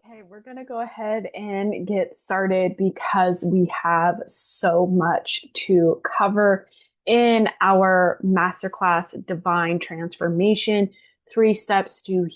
Okay, we're going to go ahead and get started because we have so much to cover in our masterclass Divine Transformation, 3 steps to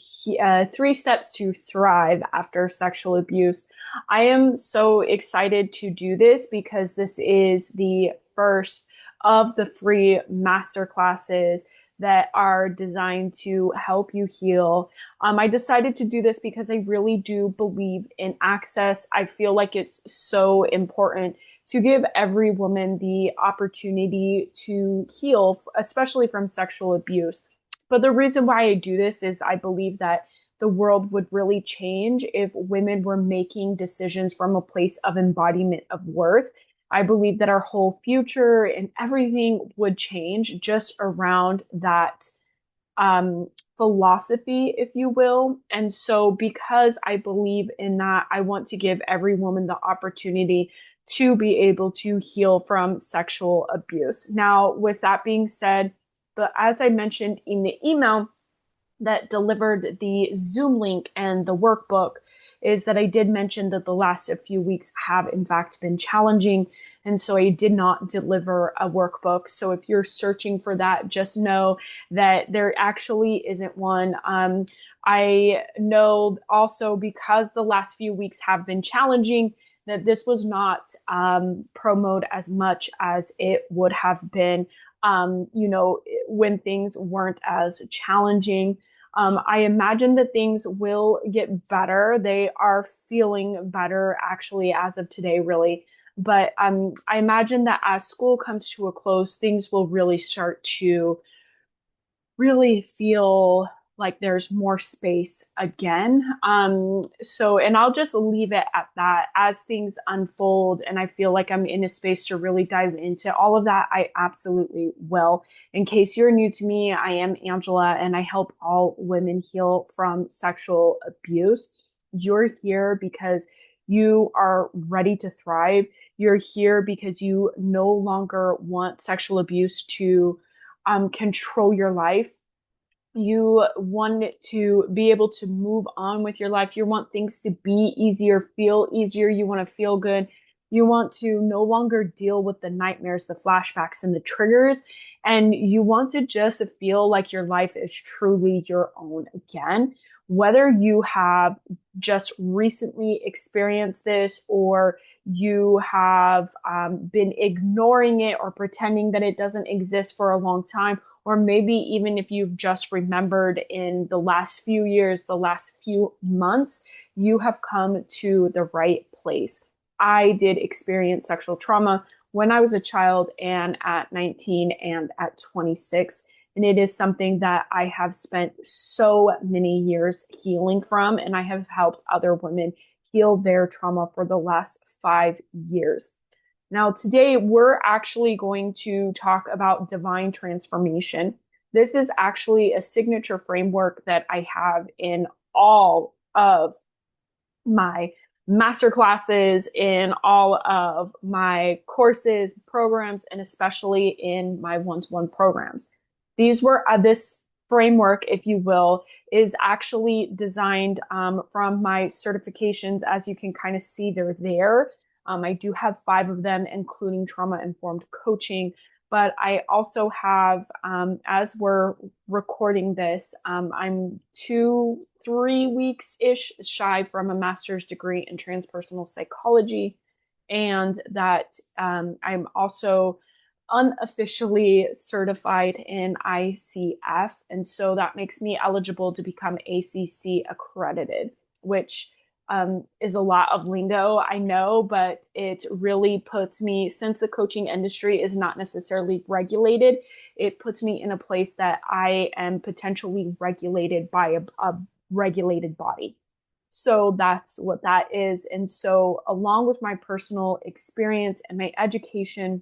thrive after sexual abuse. I am so excited to do this because this is the first of the free masterclasses that are designed to help you heal. I decided to do this because I really do believe in access. I feel like it's so important to give every woman the opportunity to heal, especially from sexual abuse. But the reason why I do this is I believe that the world would really change if women were making decisions from a place of embodiment of worth. I believe that our whole future and everything would change just around that um, philosophy, if you will. And so, because I believe in that, I want to give every woman the opportunity to be able to heal from sexual abuse. Now, with that being said, as I mentioned in the email that delivered the Zoom link and the workbook, is that I did mention that the last few weeks have in fact been challenging. And so I did not deliver a workbook. So if you're searching for that, just know that there actually isn't one. I know also because the last few weeks have been challenging that this was not promoted as much as it would have been, when things weren't as challenging. I imagine that things will get better. They are feeling better actually as of today, really. But I imagine that as school comes to a close, things will really start to really feel like there's more space again. And I'll just leave it at that as things unfold. And I feel like I'm in a space to really dive into all of that. I absolutely will. In case you're new to me, I am Angela and I help all women heal from sexual abuse. You're here because you are ready to thrive. You're here because you no longer want sexual abuse to control your life. You want it to be able to move on with your life. You want things to be easier, feel easier. You want to feel good. You want to no longer deal with the nightmares, the flashbacks, and the triggers. And you want to just feel like your life is truly your own again. Whether you have just recently experienced this or you have been ignoring it or pretending that it doesn't exist for a long time, or maybe even if you've just remembered in the last few years, the last few months, you have come to the right place. I did experience sexual trauma when I was a child and at 19 and at 26. And it is something that I have spent so many years healing from, and I have helped other women heal their trauma for the last 5 years. Now, today we're actually going to talk about divine transformation. This is actually a signature framework that I have in all of my master classes, in all of my courses, programs, and especially in my one-to-one programs. This framework, if you will, is actually designed from my certifications. As you can kind of see, they're there. I do have 5 of them, including trauma informed coaching. But I also have, as we're recording this, I'm 3 weeks ish shy from a master's degree in transpersonal psychology. And that I'm also unofficially certified in ICF. And so that makes me eligible to become ACC accredited, which is a lot of lingo, I know, but it really puts me, since the coaching industry is not necessarily regulated, it puts me in a place that I am potentially regulated by a regulated body. So that's what that is. And so, along with my personal experience and my education,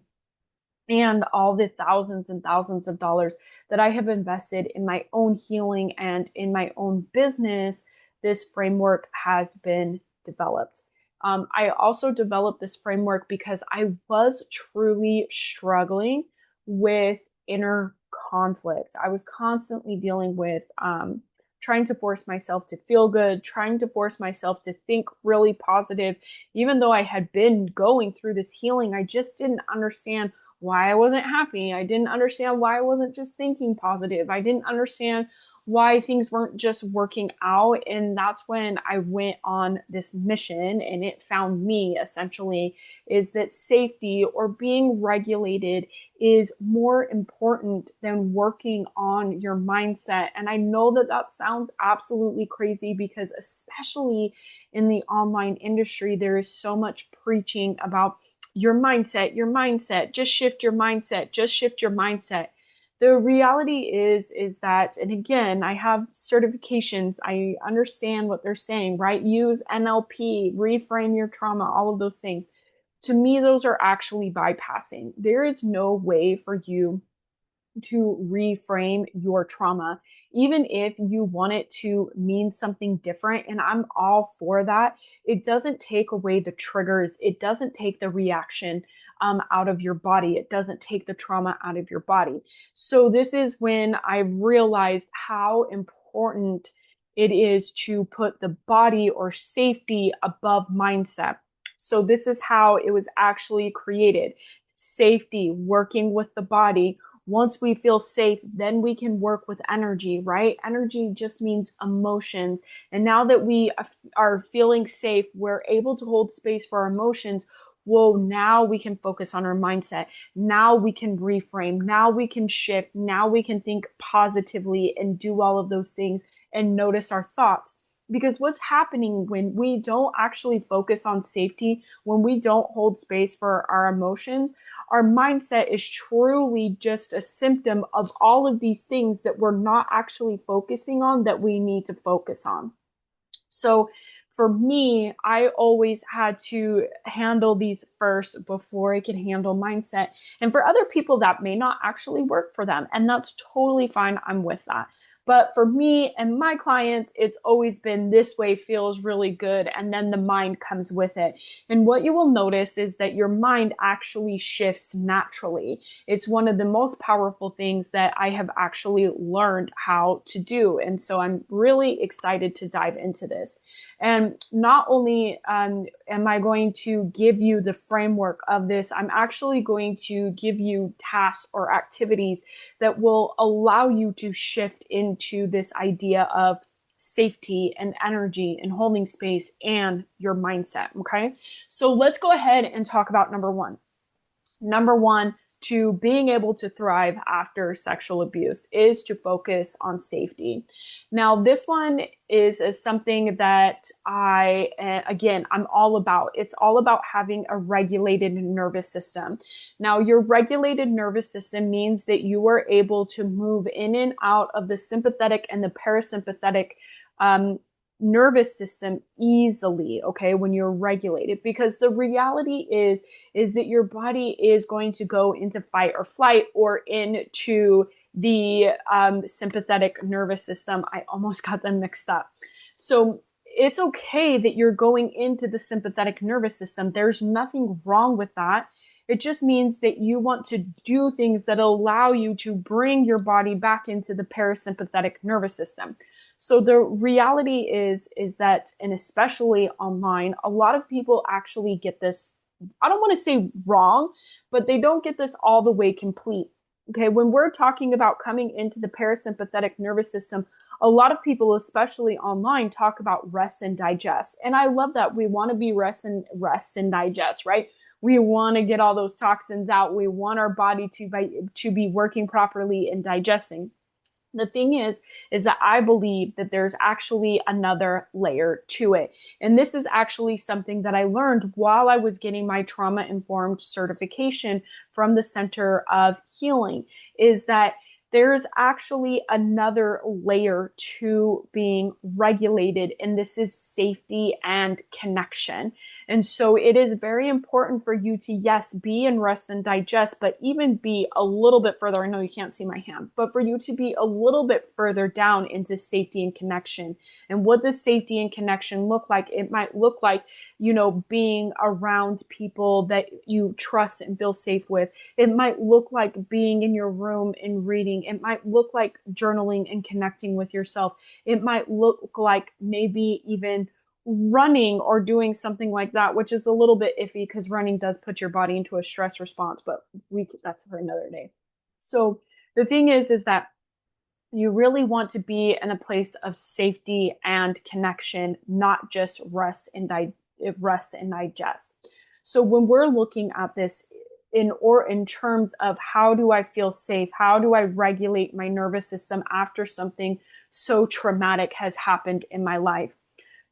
and all the thousands and thousands of dollars that I have invested in my own healing and in my own business, this framework has been developed. I also developed this framework because I was truly struggling with inner conflict. I was constantly dealing with trying to force myself to feel good, trying to force myself to think really positive. Even though I had been going through this healing, I just didn't understand why I wasn't happy. I didn't understand why I wasn't just thinking positive. I didn't understand why things weren't just working out. And that's when I went on this mission, and it found me essentially, is that safety or being regulated is more important than working on your mindset. And I know that that sounds absolutely crazy, because especially in the online industry, there is so much preaching about your mindset, just shift your mindset, just shift your mindset. The reality is that, and again, I have certifications, I understand what they're saying, right? Use NLP, reframe your trauma, all of those things. To me, those are actually bypassing. There is no way for you to reframe your trauma, even if you want it to mean something different. And I'm all for that. It doesn't take away the triggers, it doesn't take the reaction out of your body, it doesn't take the trauma out of your body. So, this is when I realized how important it is to put the body or safety above mindset. So, this is how it was actually created: safety, working with the body. Once we feel safe, then we can work with energy, right? Energy just means emotions. And now that we are feeling safe, we're able to hold space for our emotions. Well, now we can focus on our mindset. Now we can reframe. Now we can shift. Now we can think positively and do all of those things and notice our thoughts. Because what's happening when we don't actually focus on safety, when we don't hold space for our emotions, our mindset is truly just a symptom of all of these things that we're not actually focusing on, that we need to focus on. So for me, I always had to handle these first before I could handle mindset. And for other people, that may not actually work for them. And that's totally fine. I'm with that. But for me and my clients, it's always been this way feels really good. And then the mind comes with it. And what you will notice is that your mind actually shifts naturally. It's one of the most powerful things that I have actually learned how to do. And so I'm really excited to dive into this. And not only am I going to give you the framework of this, I'm actually going to give you tasks or activities that will allow you to shift into this idea of safety and energy and holding space and your mindset. Okay. So let's go ahead and talk about number one. Number one, to being able to thrive after sexual abuse is to focus on safety. Now, this one is something that I'm all about. It's all about having a regulated nervous system. Now, your regulated nervous system means that you are able to move in and out of the sympathetic and the parasympathetic nervous system easily, okay, when you're regulated, because the reality is that your body is going to go into fight or flight or into the sympathetic nervous system. I almost got them mixed up. So it's okay that you're going into the sympathetic nervous system. There's nothing wrong with that. It just means that you want to do things that allow you to bring your body back into the parasympathetic nervous system. So the reality is that, and especially online, a lot of people actually get this, I don't want to say wrong, but they don't get this all the way complete. Okay, when we're talking about coming into the parasympathetic nervous system, a lot of people, especially online, talk about rest and digest. And I love that. We want to be rest and digest, right? We want to get all those toxins out. We want our body to be working properly and digesting. The thing is that I believe that there's actually another layer to it. And this is actually something that I learned while I was getting my trauma-informed certification from the Center of Healing, is that there's actually another layer to being regulated, and this is safety and connection. And so it is very important for you to, yes, be in rest and digest, but even be a little bit further. I know you can't see my hand, but for you to be a little bit further down into safety and connection. And what does safety and connection look like? It might look like, being around people that you trust and feel safe with. It might look like being in your room and reading. It might look like journaling and connecting with yourself. It might look like maybe even running or doing something like that, which is a little bit iffy because running does put your body into a stress response, but that's for another day. So the thing is that you really want to be in a place of safety and connection, not just rest and digest. So when we're looking at this in terms of how do I feel safe, how do I regulate my nervous system after something so traumatic has happened in my life,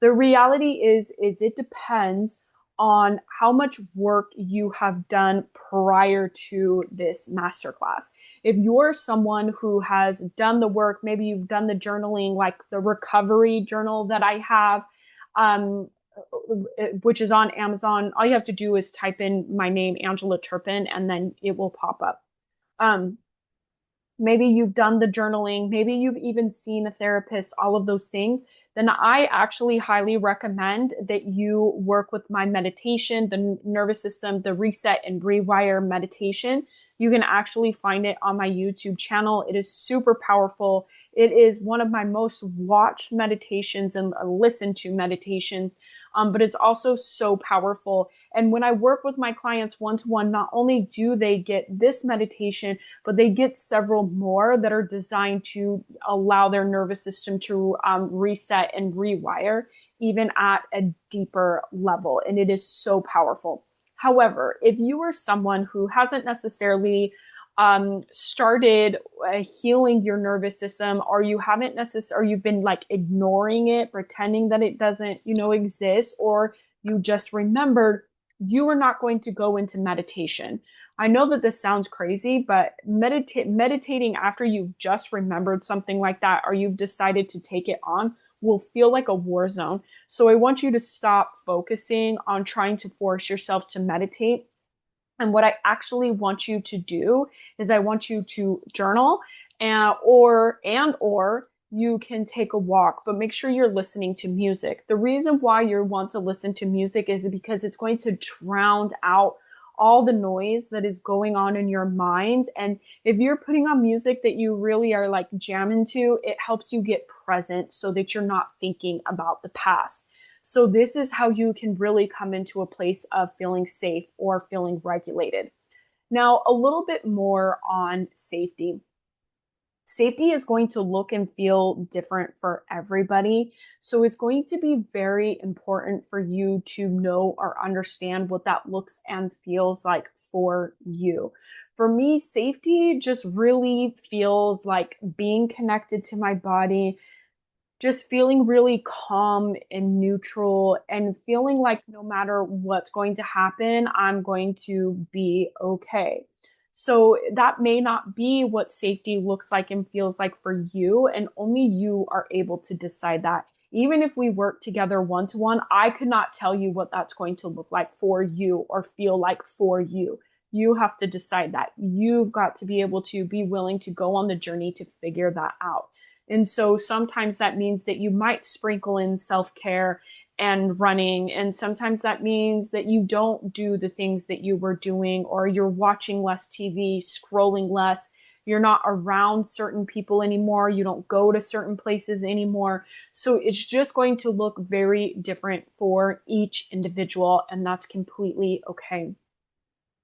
the reality is it depends on how much work you have done prior to this masterclass. If you're someone who has done the work, maybe you've done the journaling, like the recovery journal that I have, which is on Amazon. All you have to do is type in my name, Angela Turpin, and then it will pop up. Maybe you've done the journaling, maybe you've even seen a therapist, all of those things, then I actually highly recommend that you work with my meditation, the nervous system, the reset and rewire meditation. You can actually find it on my YouTube channel. It is super powerful. It is one of my most watched meditations and listened to meditations. But it's also so powerful. And when I work with my clients one-to-one, not only do they get this meditation, but they get several more that are designed to allow their nervous system to reset and rewire, even at a deeper level. And it is so powerful. However, if you are someone who hasn't necessarily started healing your nervous system, or you haven't necessarily, or you've been like ignoring it, pretending that it doesn't, exist, or you just remembered, you are not going to go into meditation. I know that this sounds crazy, but meditating after you've just remembered something like that, or you've decided to take it on, will feel like a war zone. So I want you to stop focusing on trying to force yourself to meditate. And what I actually want you to do is I want you to journal or you can take a walk, but make sure you're listening to music. The reason why you want to listen to music is because it's going to drown out all the noise that is going on in your mind. And if you're putting on music that you really are like jamming to, it helps you get present so that you're not thinking about the past. So this is how you can really come into a place of feeling safe or feeling regulated. Now, a little bit more on safety. Safety is going to look and feel different for everybody. So it's going to be very important for you to know or understand what that looks and feels like for you. For me, safety just really feels like being connected to my body, just feeling really calm and neutral, and feeling like no matter what's going to happen, I'm going to be okay. So that may not be what safety looks like and feels like for you, and only you are able to decide that. Even if we work together one-to-one, I could not tell you what that's going to look like for you or feel like for you. You have to decide that. You've got to be able to be willing to go on the journey to figure that out. And so sometimes that means that you might sprinkle in self-care and running. And sometimes that means that you don't do the things that you were doing, or you're watching less TV, scrolling less. You're not around certain people anymore. You don't go to certain places anymore. So it's just going to look very different for each individual, and that's completely okay.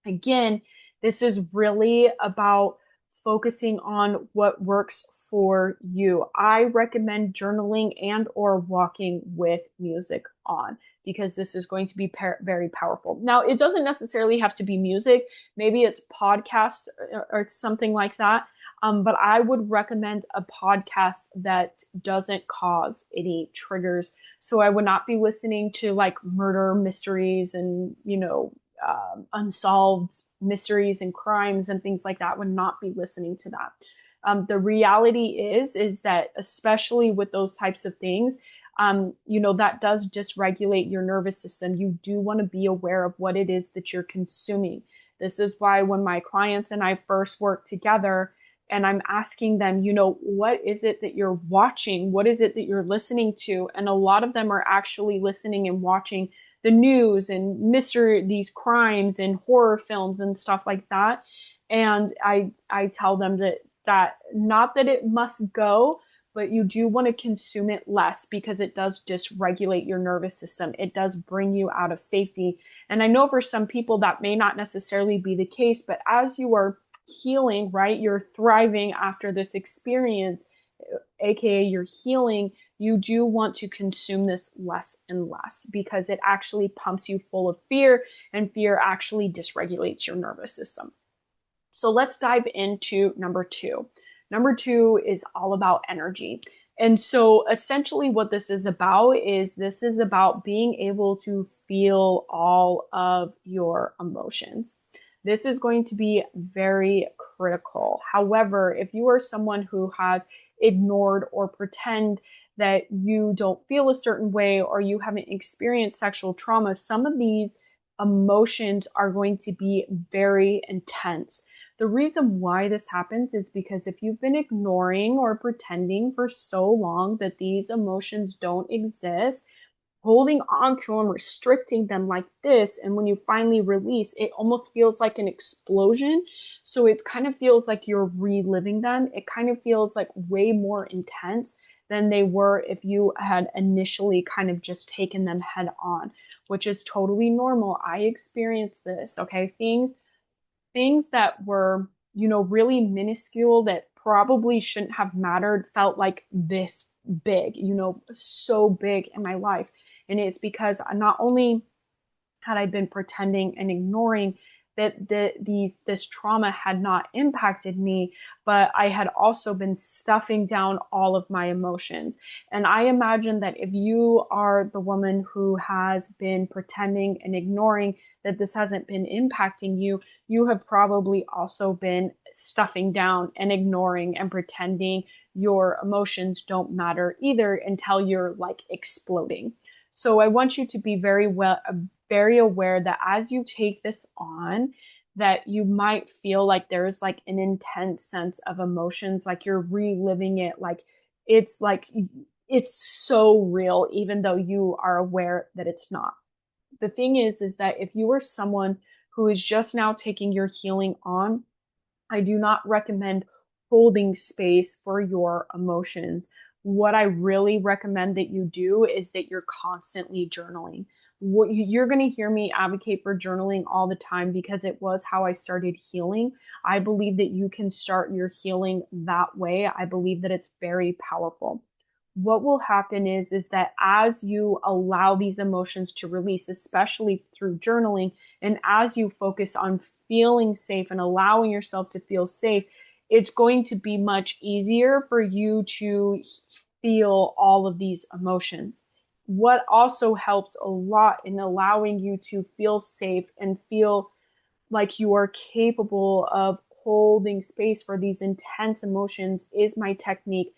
Again, this is really about focusing on what works for you. I recommend journaling and or walking with music on, because this is going to be very powerful. Now, it doesn't necessarily have to be music. Maybe it's podcast or something like that. But I would recommend a podcast that doesn't cause any triggers. So I would not be listening to like murder mysteries and, unsolved mysteries and crimes and things like that. Would not be listening to that. The reality is that especially with those types of things, that does dysregulate your nervous system. You do want to be aware of what it is that you're consuming. This is why when my clients and I first worked together, and I'm asking them, what is it that you're watching? What is it that you're listening to? And a lot of them are actually listening and watching the news and these crimes and horror films and stuff like that. And I tell them that not that it must go, but you do want to consume it less because it does dysregulate your nervous system. It does bring you out of safety. And I know for some people that may not necessarily be the case, but as you are healing, right, you're thriving after this experience, aka you're healing, you do want to consume this less and less because it actually pumps you full of fear, and fear actually dysregulates your nervous system. So let's dive into number 2. Number 2 is all about energy. And so essentially what this is about being able to feel all of your emotions. This is going to be very critical. However, if you are someone who has ignored or pretend that you don't feel a certain way or you haven't experienced sexual trauma, some of these emotions are going to be very intense. The reason why this happens is because if you've been ignoring or pretending for so long that these emotions don't exist, holding on to them, restricting them like this, and when you finally release, it almost feels like an explosion. So it kind of feels like you're reliving them. It kind of feels like way more intense than they were if you had initially kind of just taken them head on, which is totally normal. I experienced this, okay? Things that were, really minuscule that probably shouldn't have mattered felt like this big, so big in my life. And it's because not only had I been pretending and ignoring that this trauma had not impacted me, but I had also been stuffing down all of my emotions. And I imagine that if you are the woman who has been pretending and ignoring that this hasn't been impacting you, you have probably also been stuffing down and ignoring and pretending your emotions don't matter either until you're like exploding. So I want you to be very aware that as you take this on, that you might feel like there's like an intense sense of emotions, like you're reliving it, like it's so real, even though you are aware that it's not. The thing is that if you are someone who is just now taking your healing on, I do not recommend holding space for your emotions. What I really recommend that you do is that you're constantly journaling. You're going to hear me advocate for journaling all the time because it was how I started healing. I believe that you can start your healing that way. I believe that it's very powerful. What will happen is that as you allow these emotions to release, especially through journaling, and as you focus on feeling safe and allowing yourself to feel safe, it's going to be much easier for you to feel all of these emotions. What also helps a lot in allowing you to feel safe and feel like you are capable of holding space for these intense emotions is my technique,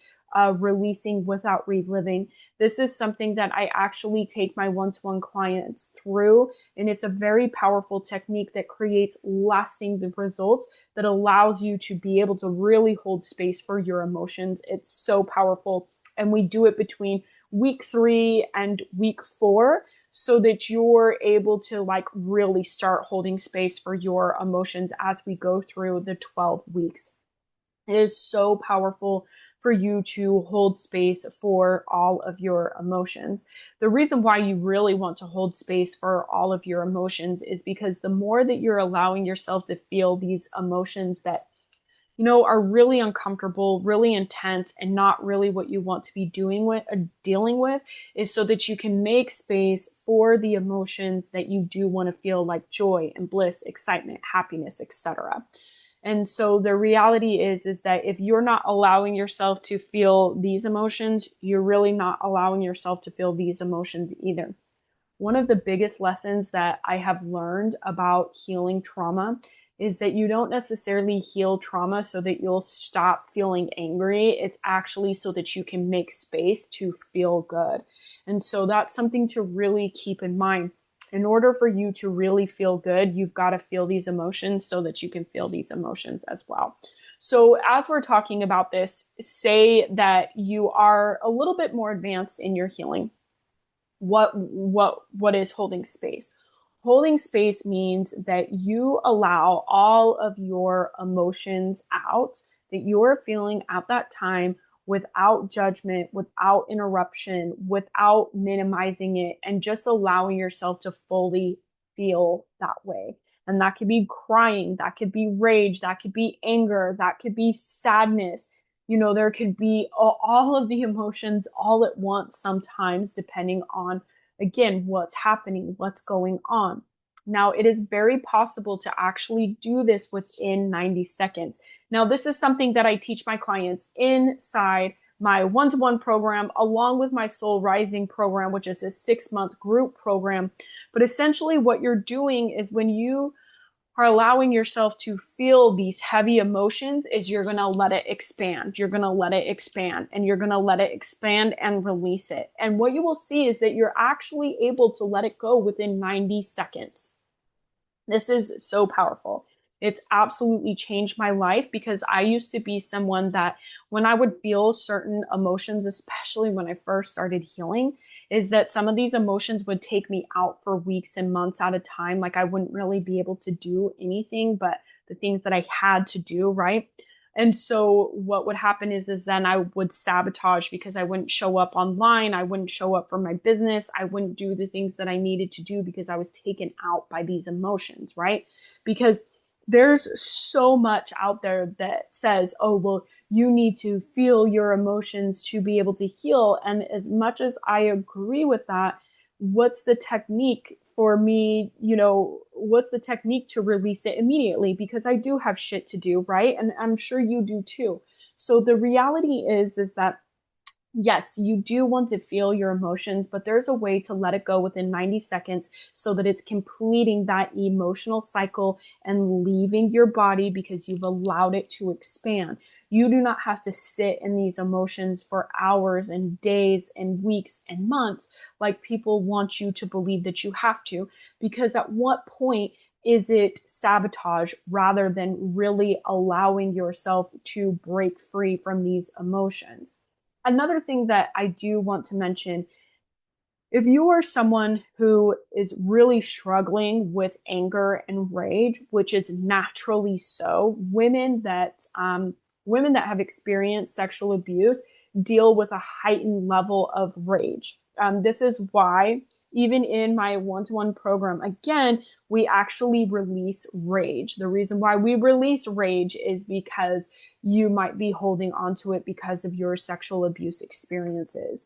releasing without reliving. This is something that I actually take my one-to-one clients through, and it's a very powerful technique that creates lasting results that allows you to be able to really hold space for your emotions. It's so powerful, and we do it between week 3 and week 4 so that you're able to like really start holding space for your emotions as we go through the 12 weeks. It is so powerful for you to hold space for all of your emotions. The reason why you really want to hold space for all of your emotions is because the more that you're allowing yourself to feel these emotions that are really uncomfortable, really intense, and not really what you want to be dealing with, is so that you can make space for the emotions that you do want to feel, like joy and bliss, excitement, happiness, etc. And so the reality is that if you're not allowing yourself to feel these emotions, you're really not allowing yourself to feel these emotions either. One of the biggest lessons that I have learned about healing trauma is that you don't necessarily heal trauma so that you'll stop feeling angry. It's actually so that you can make space to feel good. And so that's something to really keep in mind. In order for you to really feel good, you've got to feel these emotions so that you can feel these emotions as well. So as we're talking about this, say that you are a little bit more advanced in your healing. What is holding space? Holding space means that you allow all of your emotions out that you're feeling at that time without judgment, without interruption, without minimizing it, and just allowing yourself to fully feel that way. And that could be crying, that could be rage, that could be anger, that could be sadness. There could be all of the emotions all at once sometimes, depending on, again, what's happening, what's going on. Now, it is very possible to actually do this within 90 seconds. Now, this is something that I teach my clients inside my one-to-one program, along with my Soul Rising program, which is a 6-month group program. But essentially what you're doing is, when you are allowing yourself to feel these heavy emotions, is you're going to let it expand. You're going to let it expand, and you're going to let it expand and release it. And what you will see is that you're actually able to let it go within 90 seconds. This is so powerful. It's absolutely changed my life, because I used to be someone that, when I would feel certain emotions, especially when I first started healing, is that some of these emotions would take me out for weeks and months at a time. Like, I wouldn't really be able to do anything but the things that I had to do, right? And so what would happen is then I would sabotage, because I wouldn't show up online. I wouldn't show up for my business. I wouldn't do the things that I needed to do because I was taken out by these emotions, right? Because there's so much out there that says, oh, well, you need to feel your emotions to be able to heal. And as much as I agree with that, what's the technique for me? What's the technique to release it immediately? Because I do have shit to do, right? And I'm sure you do too. So the reality is that, yes, you do want to feel your emotions, but there's a way to let it go within 90 seconds so that it's completing that emotional cycle and leaving your body, because you've allowed it to expand. You do not have to sit in these emotions for hours and days and weeks and months like people want you to believe that you have to, because at what point is it sabotage rather than really allowing yourself to break free from these emotions? Another thing that I do want to mention, if you are someone who is really struggling with anger and rage, which is naturally so, women that have experienced sexual abuse deal with a heightened level of rage. This is why, even in my one-to-one program, again, we actually release rage. The reason why we release rage is because you might be holding onto it because of your sexual abuse experiences.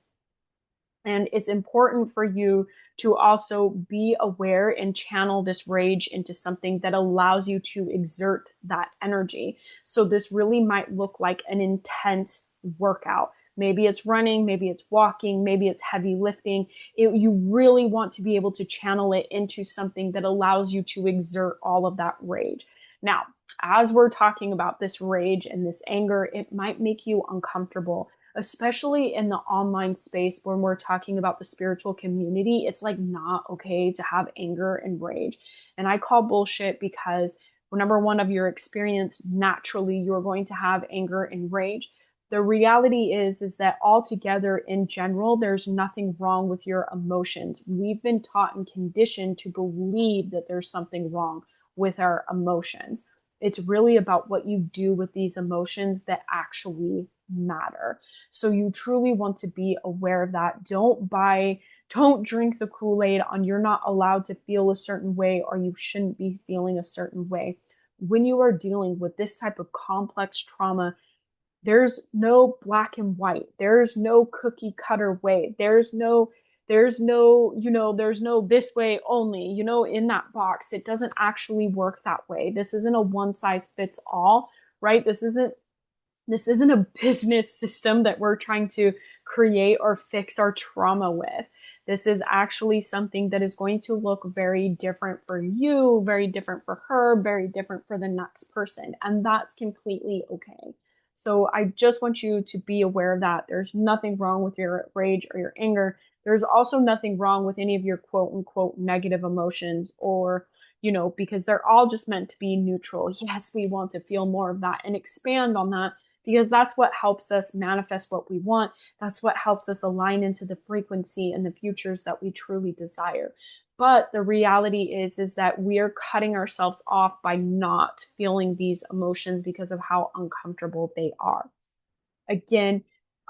And it's important for you to also be aware and channel this rage into something that allows you to exert that energy. So this really might look like an intense workout. Maybe it's running, maybe it's walking, maybe it's heavy lifting. You really want to be able to channel it into something that allows you to exert all of that rage. Now, as we're talking about this rage and this anger, it might make you uncomfortable, especially in the online space when we're talking about the spiritual community. It's like not okay to have anger and rage. And I call bullshit, because number one, of your experience, naturally you're going to have anger and rage. The reality is that altogether, in general, there's nothing wrong with your emotions. We've been taught and conditioned to believe that there's something wrong with our emotions. It's really about what you do with these emotions that actually matter. So you truly want to be aware of that. Don't drink the Kool-Aid on you're not allowed to feel a certain way, or you shouldn't be feeling a certain way. When you are dealing with this type of complex trauma, there's no black and white. There's no cookie cutter way. There's no there's no this way only, in that box. It doesn't actually work that way. This isn't a one size fits all, right? This isn't This isn't a business system that we're trying to create or fix our trauma with. This is actually something that is going to look very different for you, very different for her, very different for the next person. And that's completely okay. So I just want you to be aware that there's nothing wrong with your rage or your anger. There's also nothing wrong with any of your quote unquote negative emotions, or because they're all just meant to be neutral. Yes, we want to feel more of that and expand on that, because that's what helps us manifest what we want. That's what helps us align into the frequency and the futures that we truly desire. But the reality is that we are cutting ourselves off by not feeling these emotions because of how uncomfortable they are. Again,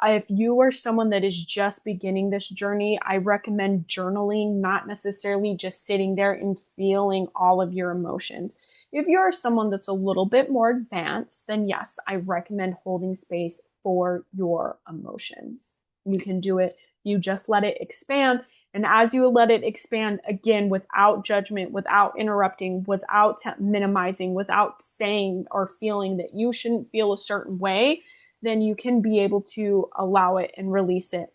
if you are someone that is just beginning this journey, I recommend journaling, not necessarily just sitting there and feeling all of your emotions. If you're someone that's a little bit more advanced, then yes, I recommend holding space for your emotions. You can do it. You just let it expand. And as you let it expand, again, without judgment, without interrupting, without minimizing, without saying or feeling that you shouldn't feel a certain way, then you can be able to allow it and release it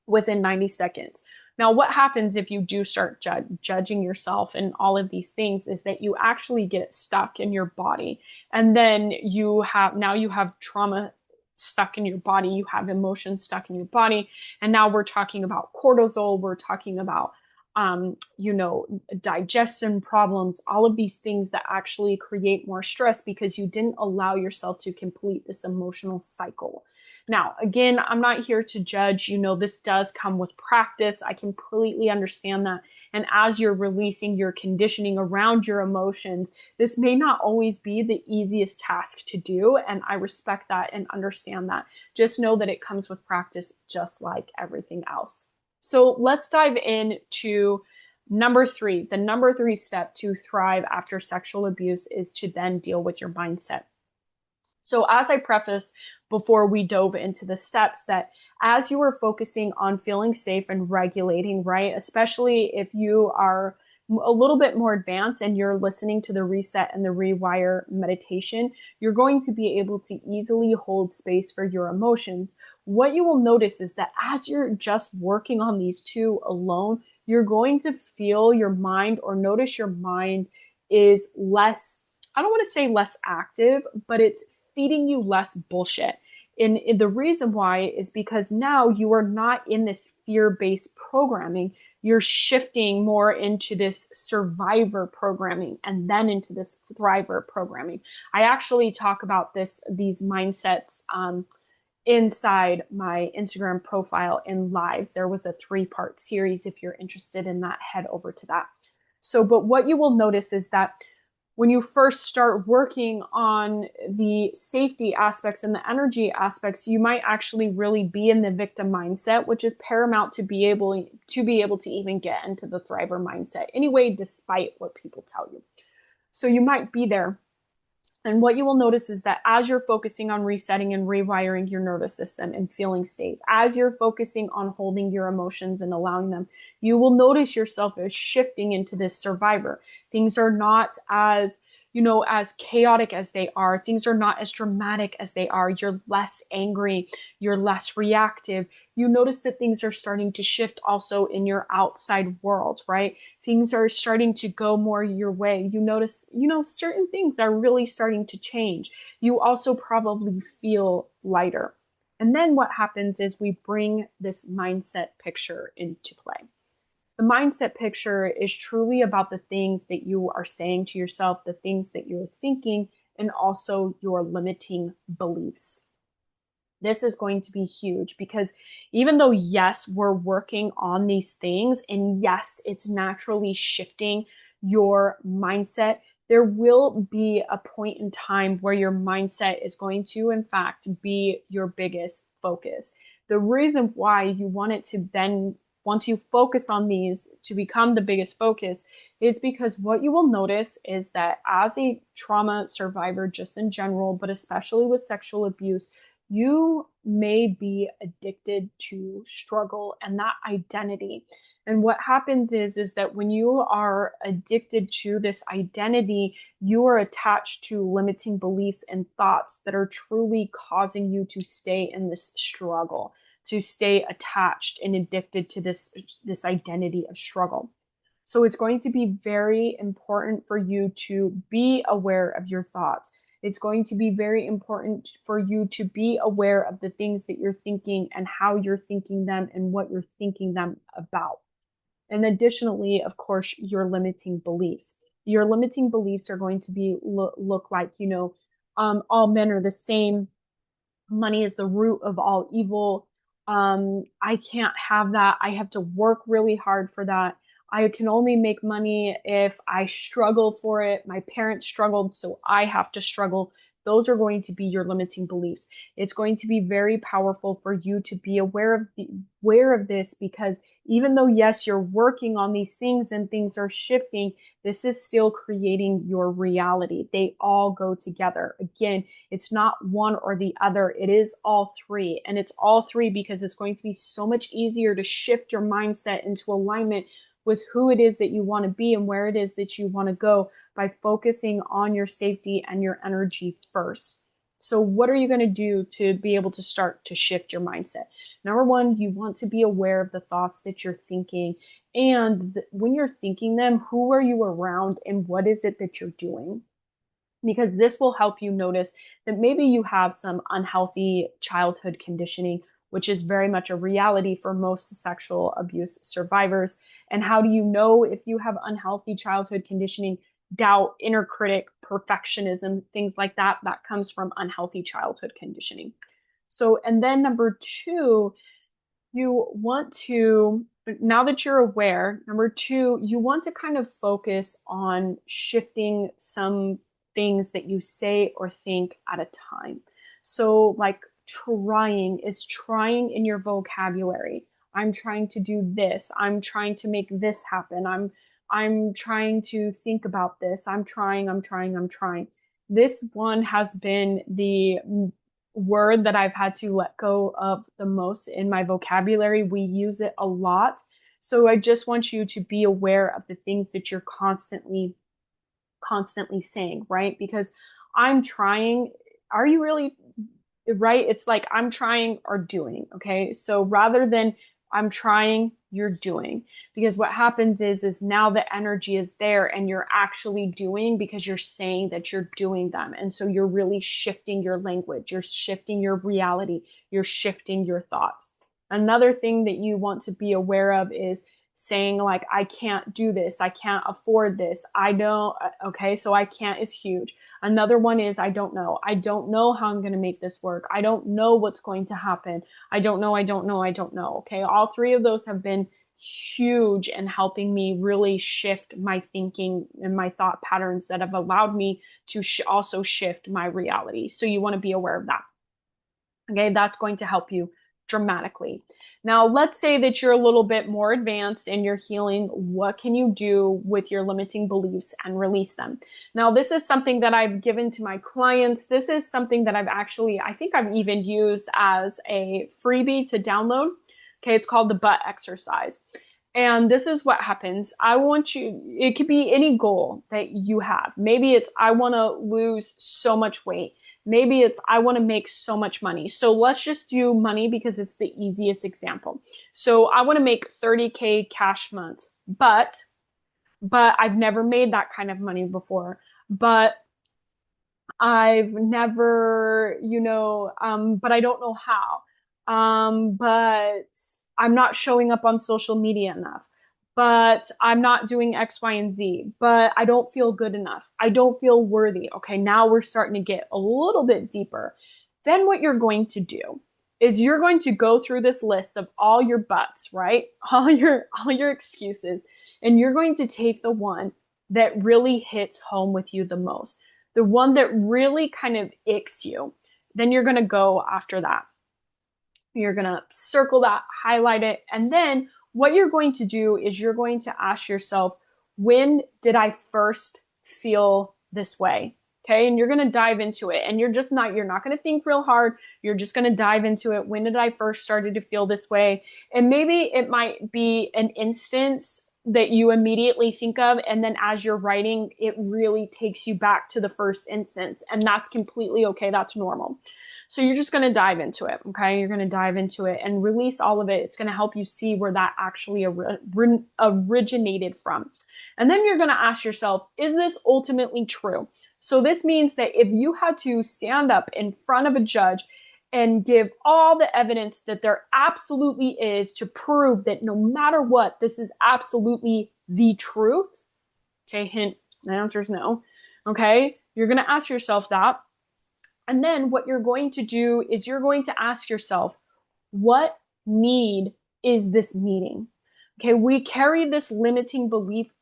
within 90 seconds. Now, what happens if you do start judging yourself and all of these things is that you actually get stuck in your body. And then you have trauma stuck in your body, you have emotions stuck in your body. And now we're talking about cortisol, we're talking about digestion problems, all of these things that actually create more stress because you didn't allow yourself to complete this emotional cycle. Now, again, I'm not here to judge. This does come with practice. I completely understand that. And as you're releasing your conditioning around your emotions, this may not always be the easiest task to do. And I respect that and understand that. Just know that it comes with practice, just like everything else. So let's dive into number 3. The number 3 step to thrive after sexual abuse is to then deal with your mindset. So as I preface before we dove into the steps, that as you are focusing on feeling safe and regulating, right, especially if you are a little bit more advanced and you're listening to the reset and the rewire meditation, you're going to be able to easily hold space for your emotions. What you will notice is that as you're just working on these two alone, you're going to feel your mind or notice your mind is less, I don't want to say less active, but it's feeding you less bullshit. And the reason why is because now you are not in this fear-based programming. You're shifting more into this survivor programming and then into this thriver programming. I actually talk about these mindsets inside my Instagram profile in lives. There was a 3-part series. If you're interested in that, head over to that. So, but what you will notice is that when you first start working on the safety aspects and the energy aspects, you might actually really be in the victim mindset, which is paramount to be able to even get into the thriver mindset anyway, despite what people tell you. So you might be there. And what you will notice is that as you're focusing on resetting and rewiring your nervous system and feeling safe, as you're focusing on holding your emotions and allowing them, you will notice yourself as shifting into this survivor. Things are not as as chaotic as they are. Things are not as dramatic as they are. You're less angry. You're less reactive. You notice that things are starting to shift also in your outside world, right? Things are starting to go more your way. You notice, certain things are really starting to change. You also probably feel lighter. And then what happens is we bring this mindset picture into play. The mindset picture is truly about the things that you are saying to yourself, the things that you're thinking, and also your limiting beliefs. This is going to be huge because even though, yes, we're working on these things, and yes, it's naturally shifting your mindset, there will be a point in time where your mindset is going to, in fact, be your biggest focus. The reason why you want it to then, once you focus on these, to become the biggest focus is because what you will notice is that as a trauma survivor, just in general, but especially with sexual abuse, you may be addicted to struggle and that identity. And what happens is that when you are addicted to this identity, you are attached to limiting beliefs and thoughts that are truly causing you to stay in this struggle, to stay attached and addicted to this identity of struggle. So it's going to be very important for you to be aware of your thoughts. It's going to be very important for you to be aware of the things that you're thinking and how you're thinking them and what you're thinking them about. And additionally, of course, your limiting beliefs. Your limiting beliefs are going to be look like, all men are the same. Money is the root of all evil. I can't have that. I have to work really hard for that. I can only make money if I struggle for it. My parents struggled, so I have to struggle. Those are going to be your limiting beliefs. It's going to be very powerful for you to be aware of this, because even though, yes, you're working on these things and things are shifting, this is still creating your reality. They all go together. Again, it's not one or the other. It is all three. And it's all three because it's going to be so much easier to shift your mindset into alignment with who it is that you want to be and where it is that you want to go by focusing on your safety and your energy first. So what are you going to do to be able to start to shift your mindset? Number one, you want to be aware of the thoughts that you're thinking. And when you're thinking them, who are you around and what is it that you're doing? Because this will help you notice that maybe you have some unhealthy childhood conditioning, which is very much a reality for most sexual abuse survivors. And how do you know if you have unhealthy childhood conditioning? Doubt, inner critic, perfectionism, things like that, that comes from unhealthy childhood conditioning. So, and then number two, you want to, now that you're aware, number two, you want to kind of focus on shifting some things that you say or think at a time. So, like trying is trying in your vocabulary. I'm trying to do this. I'm trying to make this happen. I'm trying to think about this. I'm trying. This one has been the word that I've had to let go of the most in my vocabulary. We use it a lot. So I just want you to be aware of the things that you're constantly saying, right? Because I'm trying, are you really, right? It's like I'm trying or doing, okay? So rather than I'm trying, you're doing. Because what happens is now the energy is there and you're actually doing because you're saying that you're doing them. And so you're really shifting your language, you're shifting your reality, you're shifting your thoughts. Another thing that you want to be aware of is saying like, I can't do this. I can't afford this. I don't. Okay. So I can't is huge. Another one is, I don't know. I don't know how I'm going to make this work. I don't know what's going to happen. I don't know. Okay. All three of those have been huge in helping me really shift my thinking and my thought patterns that have allowed me to also shift my reality. So you want to be aware of that. Okay. That's going to help you dramatically. Now, let's say that you're a little bit more advanced in your healing. What can you do with your limiting beliefs and release them? Now, this is something that I've given to my clients. This is something that I think I've even used as a freebie to download. Okay, it's called the butt exercise. And this is what happens. It could be any goal that you have. Maybe it's, I want to lose so much weight. Maybe it's, I want to make so much money. So let's just do money because it's the easiest example. So I want to make 30K cash months, but I've never made that kind of money before. But I've never, but I don't know how. But I'm not showing up on social media enough. But I'm not doing X, Y, and Z. But I don't feel good enough. I don't feel worthy. Okay, now we're starting to get a little bit deeper. Then what you're going to do is you're going to go through this list of all your buts, right? All your excuses, and you're going to take the one that really hits home with you the most, the one that really kind of icks you. Then you're going to go after that. You're going to circle that, highlight it, and then what you're going to do is you're going to ask yourself, when did I first feel this way? Okay. And you're going to dive into it, and you're not going to think real hard. You're just going to dive into it. When did I first started to feel this way? And maybe it might be an instance that you immediately think of. And then as you're writing, it really takes you back to the first instance. And that's completely okay. That's normal. So you're just going to dive into it. Okay. You're going to dive into it and release all of it. It's going to help you see where that actually originated from. And then you're going to ask yourself, is this ultimately true? So this means that if you had to stand up in front of a judge and give all the evidence that there absolutely is to prove that no matter what, this is absolutely the truth. Okay, hint, the answer is no. Okay, you're going to ask yourself that. And then what you're going to do is you're going to ask yourself, what need is this meeting? Okay, we carry this limiting belief,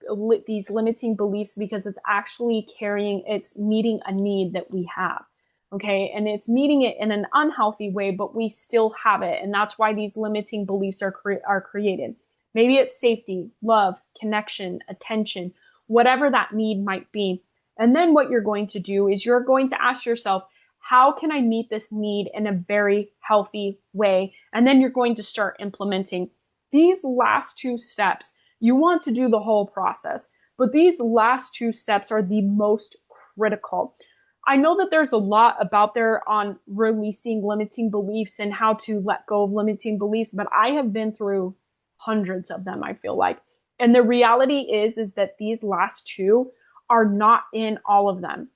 these limiting beliefs because it's meeting a need that we have. Okay, and it's meeting it in an unhealthy way, but we still have it. And that's why these limiting beliefs are created. Maybe it's safety, love, connection, attention, whatever that need might be. And then what you're going to do is you're going to ask yourself, how can I meet this need in a very healthy way? And then you're going to start implementing these last two steps. You want to do the whole process, but these last two steps are the most critical. I know that there's a lot about there on releasing limiting beliefs and how to let go of limiting beliefs, but I have been through hundreds of them, I feel like. And the reality is that these last two are not in all of them.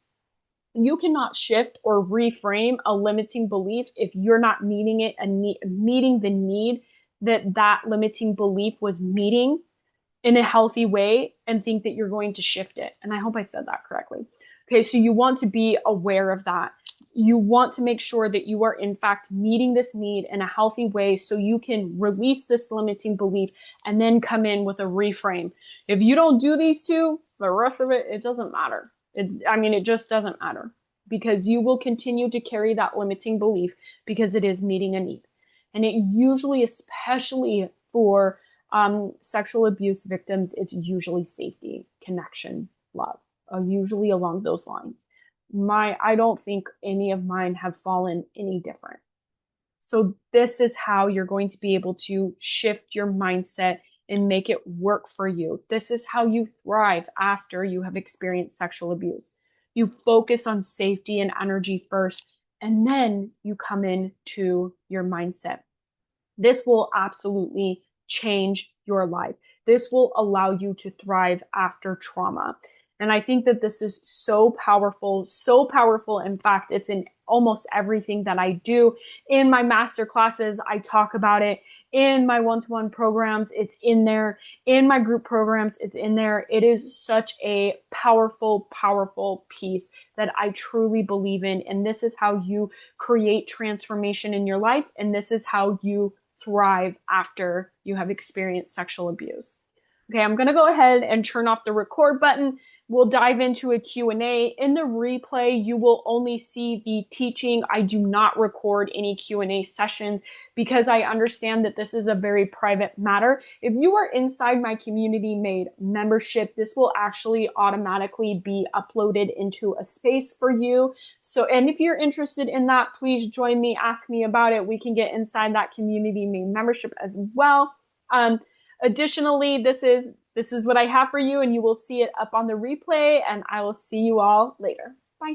You cannot shift or reframe a limiting belief if you're not meeting it and meeting the need that limiting belief was meeting in a healthy way, and think that you're going to shift it. And I hope I said that correctly. Okay, so you want to be aware of that. You want to make sure that you are in fact meeting this need in a healthy way so you can release this limiting belief and then come in with a reframe. If you don't do these two, the rest of it doesn't matter. It just doesn't matter, because you will continue to carry that limiting belief because it is meeting a need. And it usually, especially for sexual abuse victims, it's usually safety, connection, love, usually along those lines. I don't think any of mine have fallen any different. So this is how you're going to be able to shift your mindset and make it work for you. This is how you thrive after you have experienced sexual abuse. You focus on safety and energy first, and then you come into your mindset. This will absolutely change your life. This will allow you to thrive after trauma. And I think that this is so powerful, so powerful. In fact, it's in almost everything that I do. In my master classes, I talk about it. In my one-to-one programs, it's in there. In my group programs, it's in there. It is such a powerful, powerful piece that I truly believe in. And this is how you create transformation in your life. And this is how you thrive after you have experienced sexual abuse. Okay, I'm going to go ahead and turn off the record button. We'll dive into a Q&A. In the replay, you will only see the teaching. I do not record any Q&A sessions because I understand that this is a very private matter. If you are inside my Community Made membership, this will actually automatically be uploaded into a space for you. So, and if you're interested in that, please join me, ask me about it. We can get inside that Community Made membership as well. Additionally, this is what I have for you, and you will see it up on the replay, and I will see you all later. Bye.